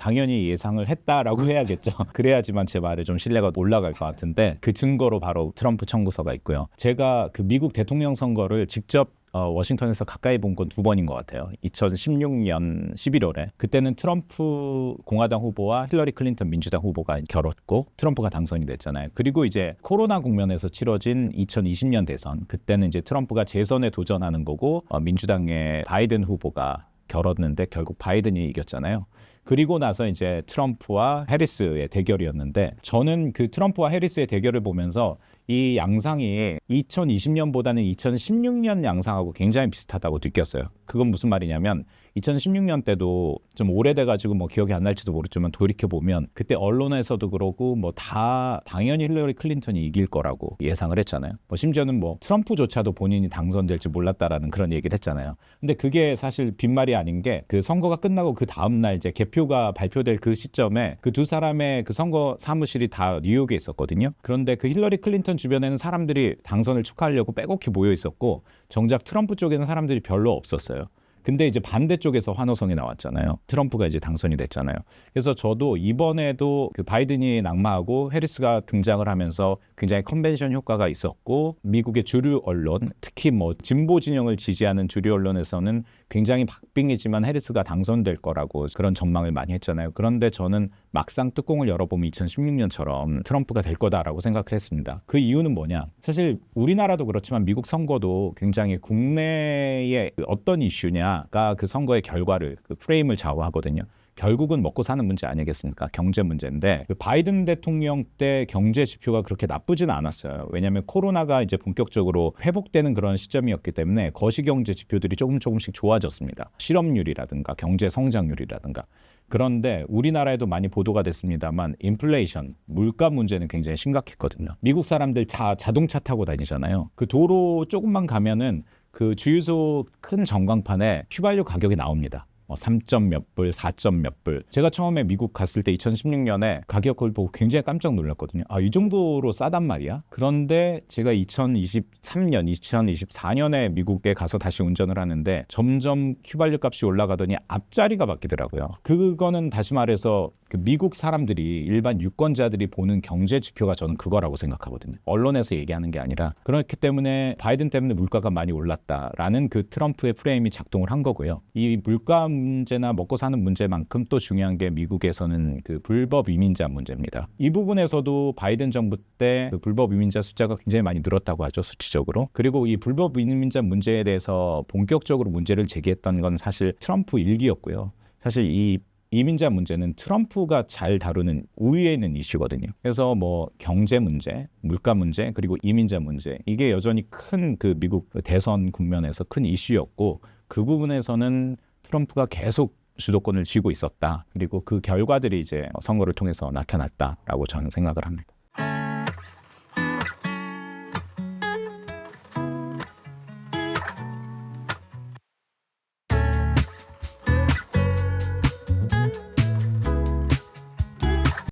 당연히 예상을 했다라고 해야겠죠. 그래야지만 제 말에 좀 신뢰가 올라갈 것 같은데 그 증거로 바로 트럼프 청구서가 있고요. 제가 그 미국 대통령 선거를 직접 워싱턴에서 가까이 본 건 2번인 것 같아요. 2016년 11월에 그때는 트럼프 공화당 후보와 힐러리 클린턴 민주당 후보가 겨뤘고 트럼프가 당선이 됐잖아요. 그리고 이제 코로나 국면에서 치러진 2020년 대선, 그때는 이제 트럼프가 재선에 도전하는 거고 민주당의 바이든 후보가 겨뤘는데 결국 바이든이 이겼잖아요. 그리고 나서 이제 트럼프와 해리스의 대결이었는데 저는 그 트럼프와 해리스의 대결을 보면서 이 양상이 2020년보다는 2016년 양상하고 굉장히 비슷하다고 느꼈어요. 그건 무슨 말이냐면 2016년 때도 좀 오래돼가지고 뭐 기억이 안 날지도 모르지만 돌이켜보면 그때 언론에서도 그러고 뭐 다 당연히 힐러리 클린턴이 이길 거라고 예상을 했잖아요. 뭐 심지어는 뭐 트럼프조차도 본인이 당선될지 몰랐다라는 그런 얘기를 했잖아요. 근데 그게 사실 빈말이 아닌 게 그 선거가 끝나고 그 다음날 이제 개표가 발표될 그 시점에 그 두 사람의 그 선거 사무실이 다 뉴욕에 있었거든요. 그런데 그 힐러리 클린턴 주변에는 사람들이 당선을 축하하려고 빼곡히 모여 있었고 정작 트럼프 쪽에는 사람들이 별로 없었어요. 근데 이제 반대쪽에서 환호성이 나왔잖아요. 트럼프가 이제 당선이 됐잖아요. 그래서 저도 이번에도 그 바이든이 낙마하고 해리스가 등장을 하면서 굉장히 컨벤션 효과가 있었고 미국의 주류 언론, 특히 뭐 진보 진영을 지지하는 주류 언론에서는 굉장히 박빙이지만 해리스가 당선될 거라고 그런 전망을 많이 했잖아요. 그런데 저는 막상 뚜껑을 열어보면 2016년처럼 트럼프가 될 거다라고 생각을 했습니다. 그 이유는 뭐냐? 사실 우리나라도 그렇지만 미국 선거도 굉장히 국내의 어떤 이슈냐가 그 선거의 결과를, 그 프레임을 좌우하거든요. 결국은 먹고 사는 문제 아니겠습니까? 경제 문제인데 그 바이든 대통령 때 경제 지표가 그렇게 나쁘진 않았어요. 왜냐하면 코로나가 이제 본격적으로 회복되는 그런 시점이었기 때문에 거시경제 지표들이 조금씩 좋아졌습니다. 실업률이라든가 경제 성장률이라든가. 그런데 우리나라에도 많이 보도가 됐습니다만 인플레이션, 물가 문제는 굉장히 심각했거든요. 미국 사람들 자동차 타고 다니잖아요. 그 도로 조금만 가면은 그 주유소 큰 전광판에 휘발유 가격이 나옵니다. 3점 몇 불, 4점 몇 불. 제가 처음에 미국 갔을 때 2016년에 가격을 보고 굉장히 깜짝 놀랐거든요. 아, 이 정도로 싸단 말이야? 그런데 제가 2023년, 2024년에 미국에 가서 다시 운전을 하는데 점점 휘발유 값이 올라가더니 앞자리가 바뀌더라고요. 그거는 다시 말해서 그 미국 사람들이, 일반 유권자들이 보는 경제 지표가 저는 그거라고 생각하거든요. 언론에서 얘기하는 게 아니라. 그렇기 때문에 바이든 때문에 물가가 많이 올랐다라는 그 트럼프의 프레임이 작동을 한 거고요. 이 물가 문제나 먹고 사는 문제만큼 또 중요한 게 미국에서는 그 불법 이민자 문제입니다. 이 부분에서도 바이든 정부 때 그 불법 이민자 숫자가 굉장히 많이 늘었다고 하죠, 수치적으로. 그리고 이 불법 이민자 문제에 대해서 본격적으로 문제를 제기했던 건 사실 트럼프 일기였고요. 사실 이 이민자 문제는 트럼프가 잘 다루는 우위에 있는 이슈거든요. 그래서 뭐 경제 문제, 물가 문제, 그리고 이민자 문제, 이게 여전히 큰 그 미국 대선 국면에서 큰 이슈였고 그 부분에서는 트럼프가 계속 주도권을 쥐고 있었다. 그리고 그 결과들이 이제 선거를 통해서 나타났다라고 저는 생각을 합니다.